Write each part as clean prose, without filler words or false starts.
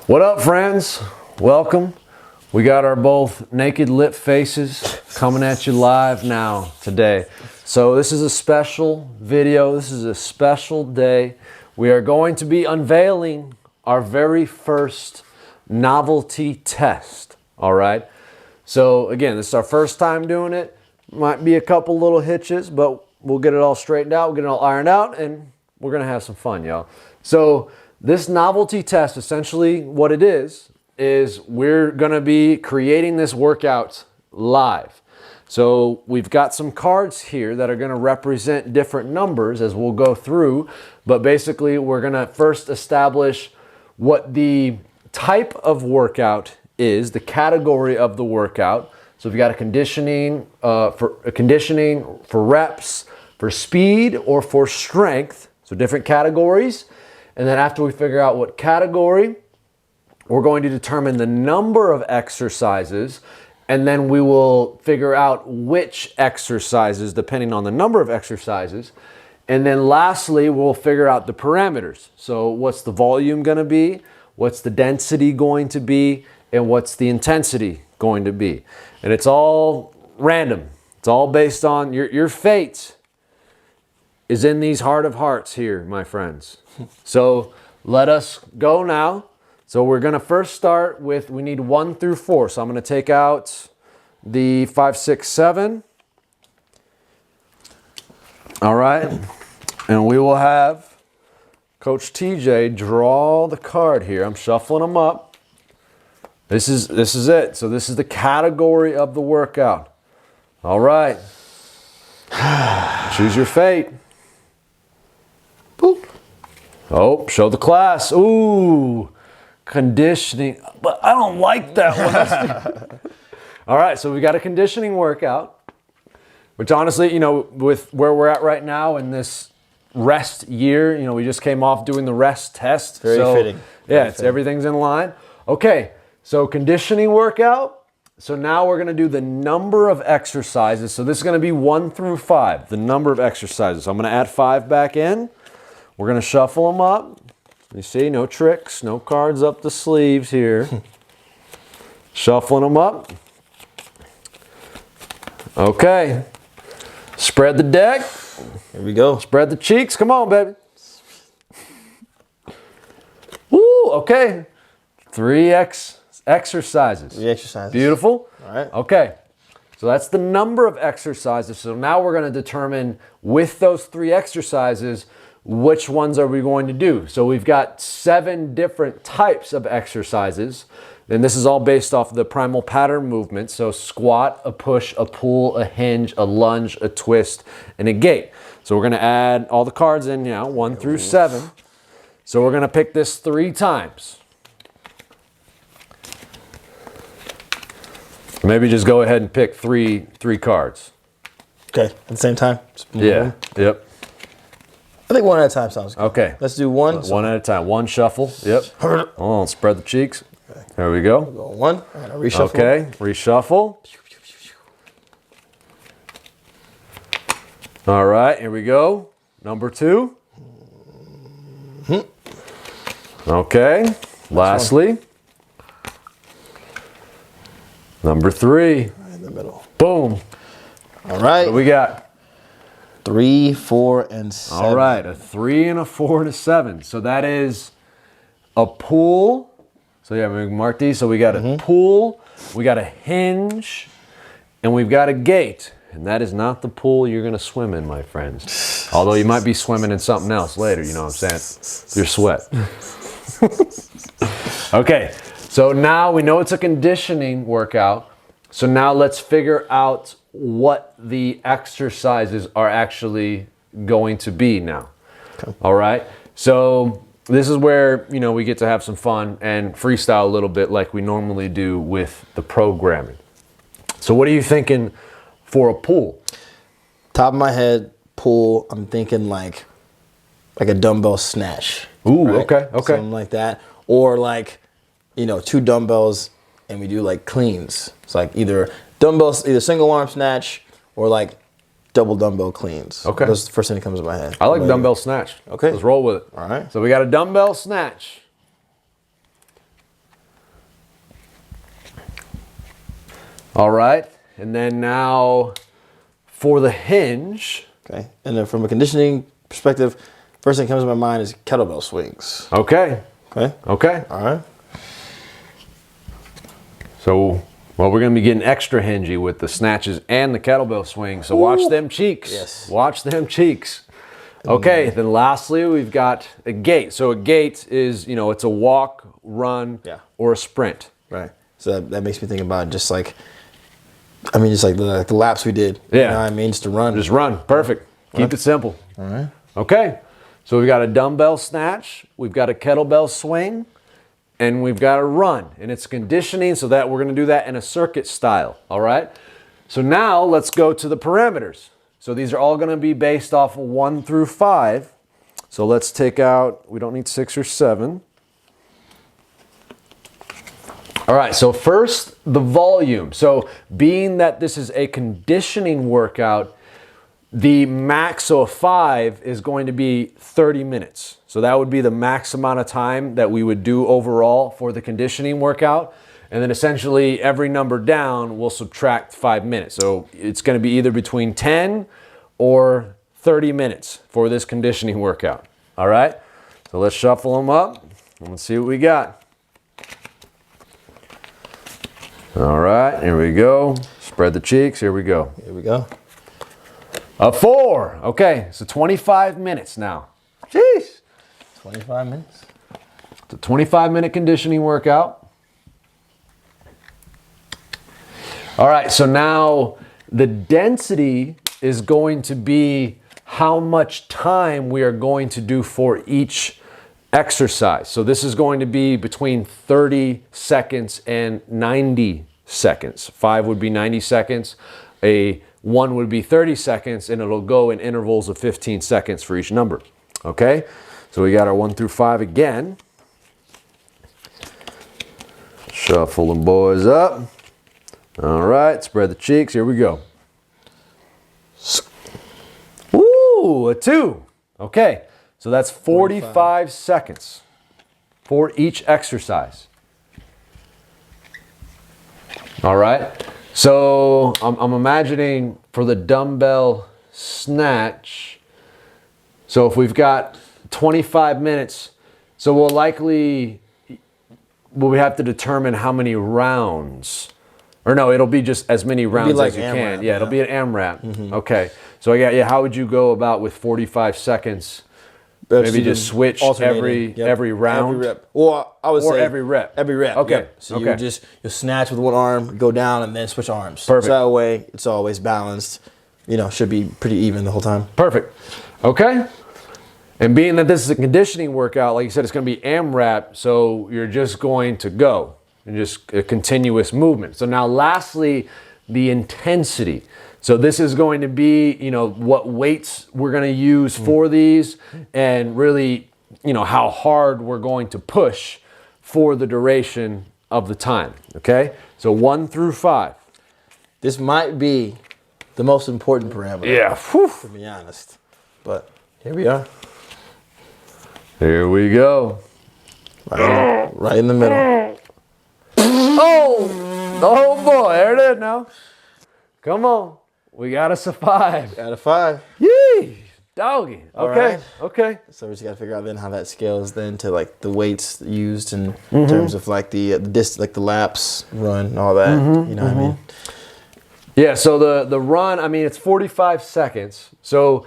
What up, friends? Welcome. We got our both naked lit faces coming at you live now today. So this is a special video. This is a special day. We are going to be unveiling our very first novelty test. All right. So again, this is our first time doing it. Might be a couple little hitches, but we'll get it all straightened out. We'll get it all ironed out, and we're going to have some fun, y'all. So this novelty test, essentially what it is we're going to be creating this workout live. So we've got some cards here that are going to represent different numbers as we'll go through. But basically, we're going to first establish what the type of workout is, the category of the workout. So we've got a conditioning for reps, for speed, or for strength. So different categories. And then after we figure out what category, we're going to determine the number of exercises, and then we will figure out which exercises depending on the number of exercises. And then lastly, we'll figure out the parameters. So what's the volume going to be? What's the density going to be? And what's the intensity going to be? And it's all random. It's all based on your fate is in these heart of hearts here, my friends. So let us go now. So we're going to first start with, we need 1 through 4. So I'm going to take out the 5, 6, 7. All right. And we will have Coach TJ draw the card here. I'm shuffling them up. This is it. So this is the category of the workout. All right. Choose your fate. Boop. Oh, show the class. Ooh, conditioning. But I don't like that one. All right, so we got a conditioning workout, which honestly, with where we're at right now in this rest year, we just came off doing the rest test. Very fitting. Everything's in line. Okay, so conditioning workout. So now we're going to do the number of exercises. So this is going to be 1 through 5, the number of exercises. So I'm going to add 5 back in. We're going to shuffle them up. You see, no tricks, no cards up the sleeves here. Shuffling them up. Okay. Spread the deck. Here we go. Spread the cheeks. Come on, baby. Woo, okay. 3 exercises. 3 exercises. Beautiful. All right. Okay. So that's the number of exercises. So now we're going to determine with those 3 exercises, which ones are we going to do? So we've got 7 different types of exercises. And this is all based off the primal pattern movement. So squat, a push, a pull, a hinge, a lunge, a twist, and a gate. So we're going to add all the cards in now, 1 through 7. So we're going to pick this 3 times. Maybe just go ahead and pick three cards. Okay, at the same time? Yeah, yep. I think 1 at a time sounds good. Okay. Let's do 1. 1 at a time. 1 shuffle. Yep. Oh, spread the cheeks. Okay. There we go. Go 1. I'm going to reshuffle. Okay. Reshuffle. All right. Here we go. Number 2. Okay. Lastly. Number 3. Right in the middle. Boom. All right. What we got? 3, 4, and 7. All right, a 3 and a 4 and a 7. So that is a pull. So yeah, we mark these. So we got a pull, we got a hinge, and we've got a gate. And that is not the pool you're going to swim in, my friends. Although you might be swimming in something else later, you know what I'm saying? Your sweat. Okay, so now we know it's a conditioning workout. So now let's figure out what the exercises are actually going to be now. Okay. All right. So this is where, we get to have some fun and freestyle a little bit like we normally do with the programming. So what are you thinking for a pull? Top of my head, pull, I'm thinking like a dumbbell snatch. Ooh, right? okay. Something like that. Or 2 dumbbells and we do cleans. It's either single arm snatch or double dumbbell cleans. Okay. That's the first thing that comes to my head. I like dumbbell snatch. Okay. Let's roll with it. All right. So we got a dumbbell snatch. All right. And then now for the hinge. Okay. And then from a conditioning perspective, first thing that comes to my mind is kettlebell swings. Okay. Okay. Okay. All right. So, well, we're going to be getting extra hingy with the snatches and the kettlebell swing. So watch them cheeks. Yes. Watch them cheeks. Okay. Then lastly, we've got a gait. So a gait is, it's a walk, run, or a sprint. Right. So that makes me think about just like the laps we did. Yeah. You know what I mean? Just to run. Just run. Perfect. Keep it simple. All right. Okay. So we've got a dumbbell snatch, we've got a kettlebell swing, and we've got a run. And it's conditioning so that we're going to do that in a circuit style. All right. So now let's go to the parameters. So these are all going to be based off of 1 through 5. So let's take out, we don't need 6 or 7. All right, so first, the volume. So being that this is a conditioning workout, the max of 5 is going to be 30 minutes. So that would be the max amount of time that we would do overall for the conditioning workout. And then essentially every number down will subtract 5 minutes. So it's going to be either between 10 or 30 minutes for this conditioning workout. All right, so let's shuffle them up and let's see what we got. All right, here we go. Spread the cheeks. Here we go. Here we go. A 4. Okay, so 25 minutes now. Jeez. 25 minutes. It's a 25-minute conditioning workout. All right, so now the density is going to be how much time we are going to do for each exercise. So this is going to be between 30 seconds and 90 seconds. 5 would be 90 seconds. A 1 would be 30 seconds, and it'll go in intervals of 15 seconds for each number. Okay? So we got our 1 through 5 again. Shuffle them boys up. All right, spread the cheeks. Here we go. Ooh, a 2. Okay. So that's 45 seconds for each exercise. All right. So I'm imagining for the dumbbell snatch. So if we've got 25 minutes, so will we have to determine how many rounds? Or no, it'll be just as many rounds like as you AMRAP, can. Yeah, it'll be an AMRAP. Mm-hmm. Okay. So how would you go about with 45 seconds? Maybe just switch every round? Every rep. Well, I would say every rep. Every rep. Okay. Yep. So you'll snatch with one arm, go down, and then switch arms. Perfect. So that way it's always balanced. Should be pretty even the whole time. Perfect. Okay. And being that this is a conditioning workout, like you said, it's going to be AMRAP, so you're just going to go and just a continuous movement. So now lastly, the intensity. So this is going to be, what weights we're going to use for these, and really, how hard we're going to push for the duration of the time. Okay? So 1 through 5. This might be the most important parameter. Yeah. Whew. To be honest. But here we are. Here we go. Right in the middle. Oh boy, there it is now. Come on. We got us a 5. Out of 5. Yee! Doggy. Okay. Right. Okay. So we just got to figure out then how that scales then to like the weights used in terms of like the the laps, run, and all that. You know what I mean? Yeah. So the run, it's 45 seconds. So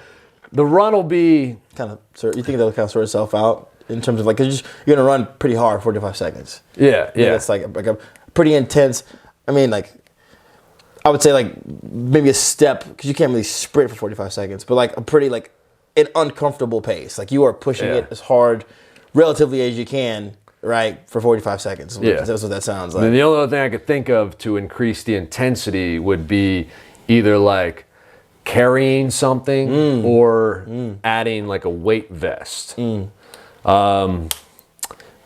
the run will be kind of. So you think that'll kind of sort itself out in terms of like, cause you're gonna run pretty hard 45 seconds. Yeah. It's like a pretty intense. I would say like maybe a step, because you can't really sprint for 45 seconds, but like a pretty like an uncomfortable pace. Like you are pushing it as hard relatively as you can, right, for 45 seconds. Yeah. That's what that sounds like. And the only other thing I could think of to increase the intensity would be either like carrying something or adding like a weight vest. But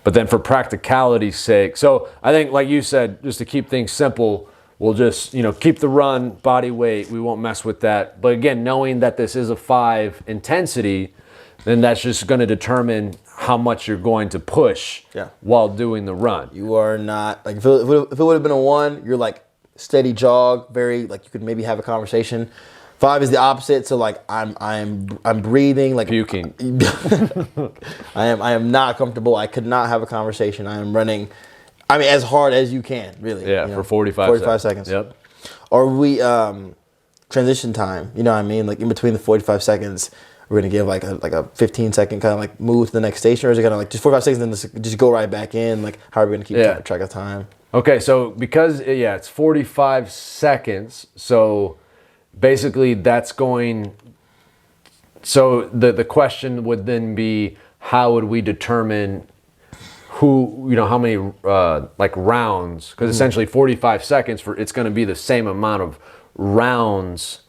then for practicality's sake, so I think like you said, just to keep things simple, we'll just, keep the run, body weight. We won't mess with that. But again, knowing that this is a 5 intensity, then that's just going to determine how much you're going to push while doing the run. You are not, like if it would have been a 1, you're like steady jog, very like you could maybe have a conversation. 5 is the opposite. So like I'm breathing like Puking. I am not comfortable. I could not have a conversation. I am running. I mean, as hard as you can, really. Yeah, for 45 seconds. Yep. Or we transition time. You know what I mean? Like in between the 45 seconds, we're gonna give like a 15-second kind of like move to the next station, or is it gonna like just 45 seconds and then just go right back in? Like how are we gonna keep track of time? Okay, so because it's 45 seconds, so basically that's going. So the question would then be, how would we determine how many like rounds? Because essentially 45 seconds it's going to be the same amount of rounds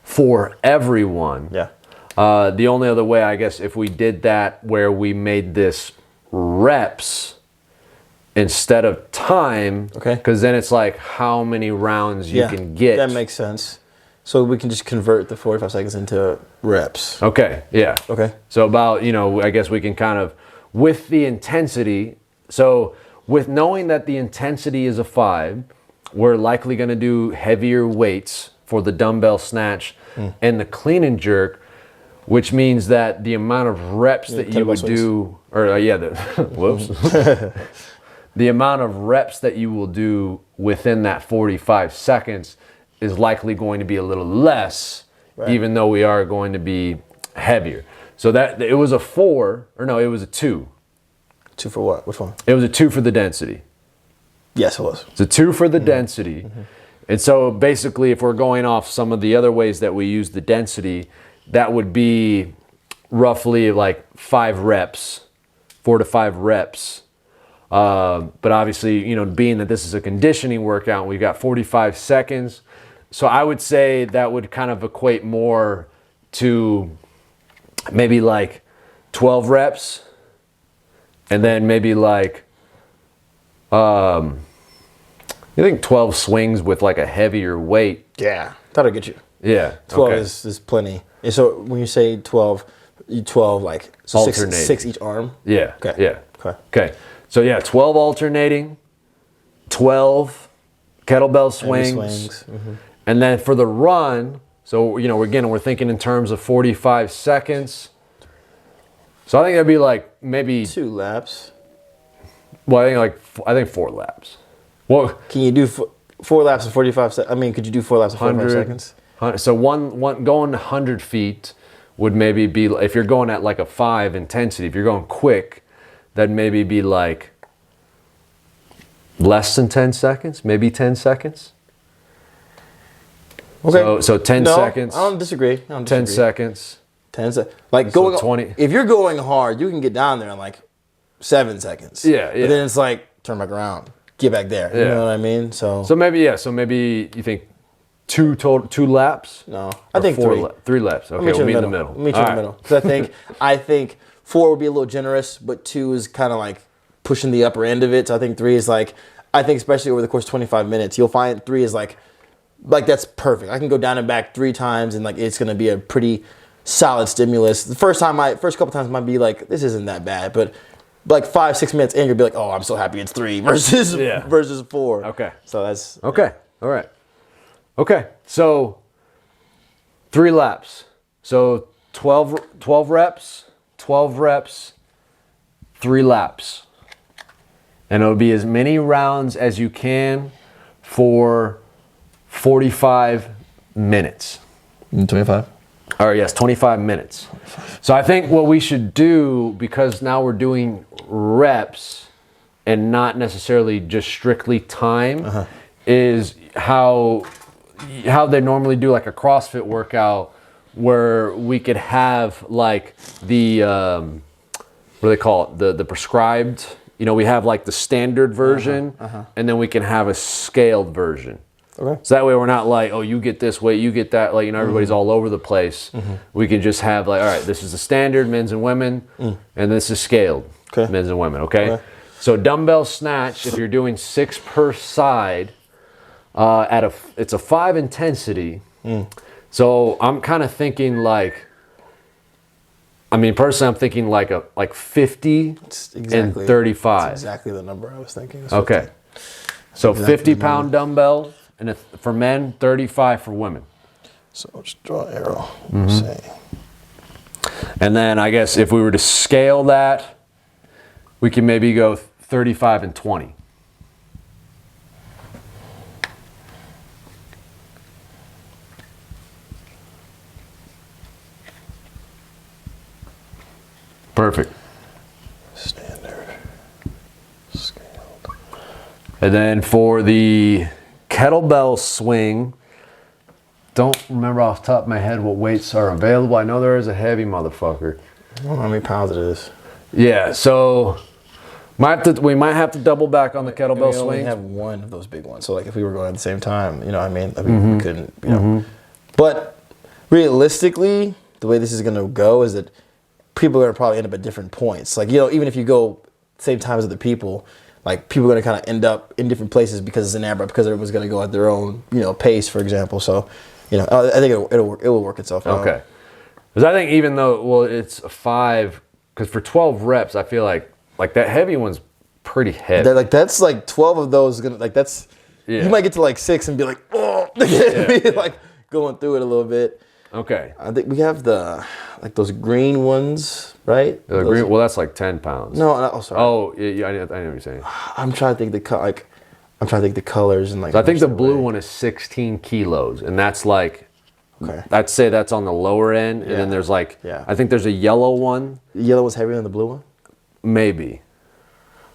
for everyone. Yeah. The only other way, I guess, if we did that where we made this reps instead of time, because then it's like how many rounds you can get. That makes sense. So we can just convert the 45 seconds into reps. Okay, yeah. Okay. So about, I guess we can kind of, with the intensity, so with knowing that the intensity is a 5, we're likely going to do heavier weights for the dumbbell snatch and the clean and jerk, which means that the amount of reps that you would do, whoops. The amount of reps that you will do within that 45 seconds is likely going to be a little less, even though we are going to be heavier. So that it was a 4, or no, it was a 2. 2 for what? Which one? It was a 2 for the density. Yes, it was. It's a 2 for the density. And so basically, if we're going off some of the other ways that we use the density, that would be roughly like 5 reps, 4 to 5 reps. But obviously, being that this is a conditioning workout, we've got 45 seconds. So I would say that would kind of equate more to maybe like 12 reps. And then maybe like, I think 12 swings with like a heavier weight. Yeah, that'll get you. Yeah. 12 is plenty. And so when you say 12, 12 like so 6 each arm? Yeah. Okay. Yeah. Okay. So 12 alternating, 12 kettlebell swings. And then for the run, so we're thinking in terms of 45 seconds. So I think that'd be like maybe 2 laps. Well, I think 4 laps. Well, can you do 4 laps in 45 seconds? I mean, could you do 4 laps in 45 seconds? So one going 100 feet would maybe be, if you're going at like a 5 intensity, if you're going quick, that'd maybe be like less than 10 seconds, maybe 10 seconds. Okay. So 10 seconds. I don't disagree. 10 seconds. 10 seconds. Like going 20. If you're going hard, you can get down there in like 7 seconds. Yeah. But then it's like turn back around, get back there. You know what I mean? So maybe you think 2 laps? No, I think 3. 3 laps. Okay, we'll meet in the middle. Meet you in the middle. Because I think 4 would be a little generous, but 2 is kind of like pushing the upper end of it. So I think 3 is like, especially over the course of 25 minutes, you'll find 3 is like that's perfect. I can go down and back 3 times, and like it's gonna be a pretty solid stimulus. The first couple times might be like, this isn't that bad, but like 5-6 minutes in, you'll be like, oh, I'm so happy it's 3 versus 4. Okay. So that's okay. All right. Okay. So 3 laps. So 12 reps, 3 laps. And it'll be as many rounds as you can for 45 minutes. 25. Or yes, 25 minutes. So I think what we should do, because now we're doing reps and not necessarily just strictly time, is how they normally do like a CrossFit workout, where we could have like the what do they call it? The prescribed. We have like the standard version, and then we can have a scaled version. Okay. So that way we're not like, oh, you get this weight, you get that, like, everybody's all over the place. We can just have like, all right, this is the standard men's and women, and this is scaled men's and women, okay? So dumbbell snatch, if you're doing 6 per side, it's a 5 intensity. So I'm kind of thinking like, personally, I'm thinking like 50 and 35. That's exactly the number I was thinking. Okay. So 50-pound dumbbell and for men, 35 for women. So I'll just draw an arrow. Say. And then I guess if we were to scale that, we can maybe go 35 and 20. Perfect. Standard. Scaled. And then for the kettlebell swing, don't remember off the top of my head what weights are available. I know there is a heavy motherfucker. I don't know how many pounds it is. Yeah, so we might have to double back on the kettlebell We swing. only have one of those big ones. So like if we were going at the same time, you know what I mean? We couldn't, you know. But realistically, the way this is going to go is that people are going to probably end up at different points. Like, you know, even if you go same time as other people, like people are going to kind of end up in different places because it's an AMRAP, because everyone's going to go at their own, you know, pace, for example. So, you know, I think it will work itself out. Okay. Because I think even though, well, it's a 5, because for 12 reps, I feel like that heavy one's pretty heavy. That's like 12 of those gonna, like that's, you might get to like 6 and be like, oh, like going through it a little bit. Okay. I think we have like those green ones, right? The green, well, that's like 10 pounds. No, oh, sorry. Oh, yeah, I know what you're saying. I'm trying to think I'm trying to think the colors and like. So I think the blue one is 16 kilos, and that's like, okay. I'd say that's on the lower end, and then there's like, I think there's a yellow one. The yellow one's heavier than the blue one? Maybe.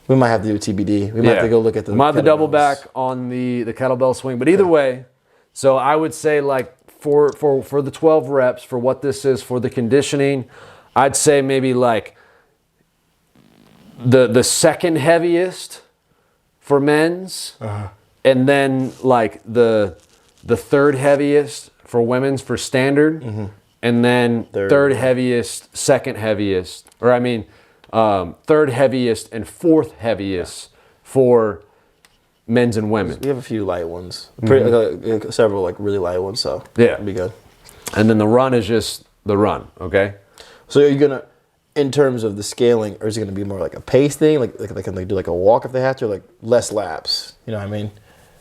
We might have to do TBD. We might have to go look at the. We might have to double back on the kettlebell swing, but either way, so I would say like for the 12 reps, for what this is, for the conditioning, I'd say maybe like the second heaviest for men's, and then like the third heaviest for women's for standard, and then third heaviest, second heaviest, or I mean third heaviest and fourth heaviest for men's and women. We have a few light ones, several like really light ones, so it'll be good. And then the run is just the run, okay? So are you gonna, in terms of the scaling, or is it gonna be more like a pace thing, like they can like do like a walk if they have to, or like less laps? You know what I mean?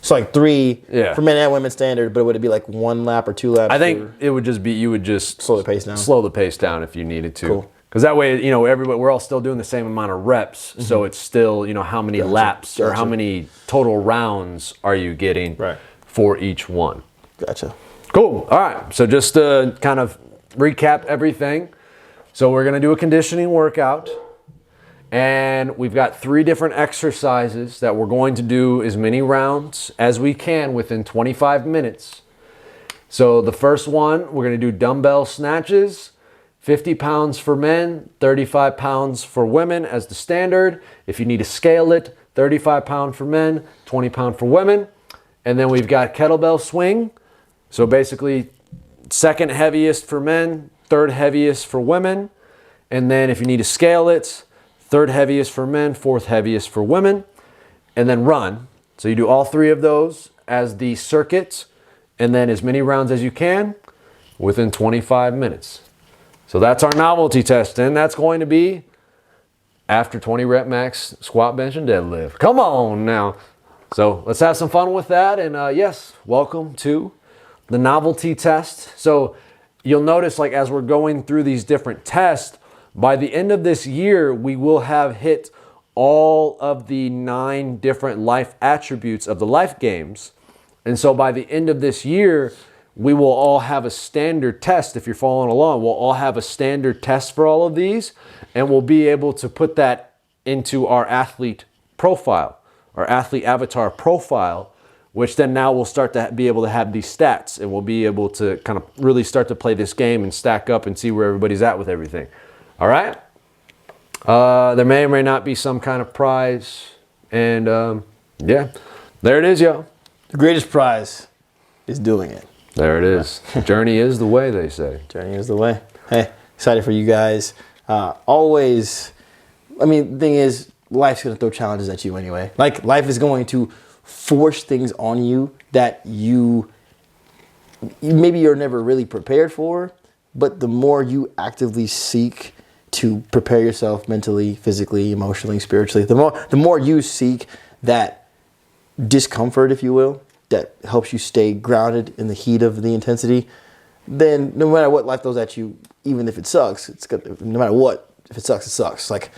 So like 3 for men and women standard, but would it be like 1 lap or 2 laps? I think it would just be, you would just slow the pace down. Slow the pace down if you needed to. Cool. Because that way, you know, we're all still doing the same amount of reps, so it's still, you know, how many laps or how many total rounds are you getting for each one. Gotcha. Cool. All right. So just to kind of recap everything. So we're going to do a conditioning workout, and we've got 3 different exercises that we're going to do as many rounds as we can within 25 minutes. So the first one, we're going to do dumbbell snatches, 50 pounds for men, 35 pounds for women as the standard. If you need to scale it, 35 pound for men, 20 pound for women. And then we've got kettlebell swing. So basically second heaviest for men, third heaviest for women. And then if you need to scale it, third heaviest for men, fourth heaviest for women. And then run. So you do all 3 of those as the circuit, and then as many rounds as you can within 25 minutes. So that's our novelty test, and that's going to be after 20 rep max squat, bench, and deadlift. Come on now. So let's have some fun with that, and yes, welcome to the novelty test. So you'll notice, like, as we're going through these different tests, by the end of this year, we will have hit all of the 9 different life attributes of the life games. And so by the end of this year, we will all have a standard test. If you're following along, we'll all have a standard test for all of these, and we'll be able to put that into our athlete profile, our athlete avatar profile, which then now we'll start to be able to have these stats, and we'll be able to kind of really start to play this game and stack up and see where everybody's at with everything. All right? There may or may not be some kind of prize, and yeah, there it is, yo. The greatest prize is doing it. There it is. Journey is the way, they say. Journey is the way. Hey, excited for you guys. Always, I mean, the thing is, life's going to throw challenges at you anyway. Like, life is going to force things on you that maybe you're never really prepared for, but the more you actively seek to prepare yourself mentally, physically, emotionally, spiritually, the more you seek that discomfort, if you will, that helps you stay grounded in the heat of the intensity, then no matter what life throws at you, even if it sucks, it's good. No matter what, if it sucks, it sucks. Like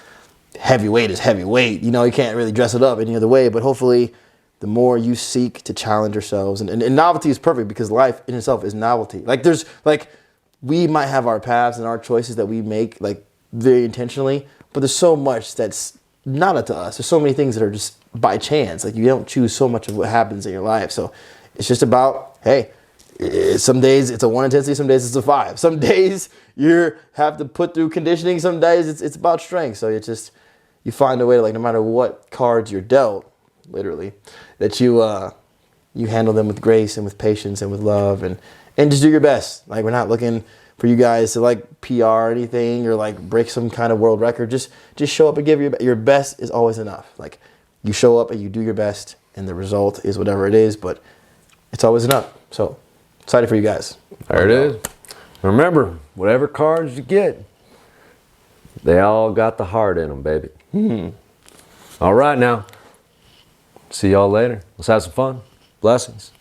heavyweight is heavyweight. You know, you can't really dress it up any other way. But hopefully, the more you seek to challenge yourselves, and novelty is perfect because life in itself is novelty. Like there's like we might have our paths and our choices that we make like very intentionally, but there's so much that's not up to us. There's so many things that are just by chance. Like you don't choose so much of what happens in your life. So it's just about, hey, some days it's a 1 intensity, some days it's a 5. Some days you have to put through conditioning. Some days it's about strength. So it's just, you find a way to, like, no matter what cards you're dealt, literally, that you handle them with grace and with patience and with love and just do your best. Like, we're not looking for you guys to like PR or anything or like break some kind of world record. Just show up and give your best is always enough. Like, you show up and you do your best and the result is whatever it is, but it's always enough. So excited for you guys. There it is. Remember, whatever cards you get, they all got the heart in them, baby. All right, now. See y'all later. Let's have some fun. Blessings.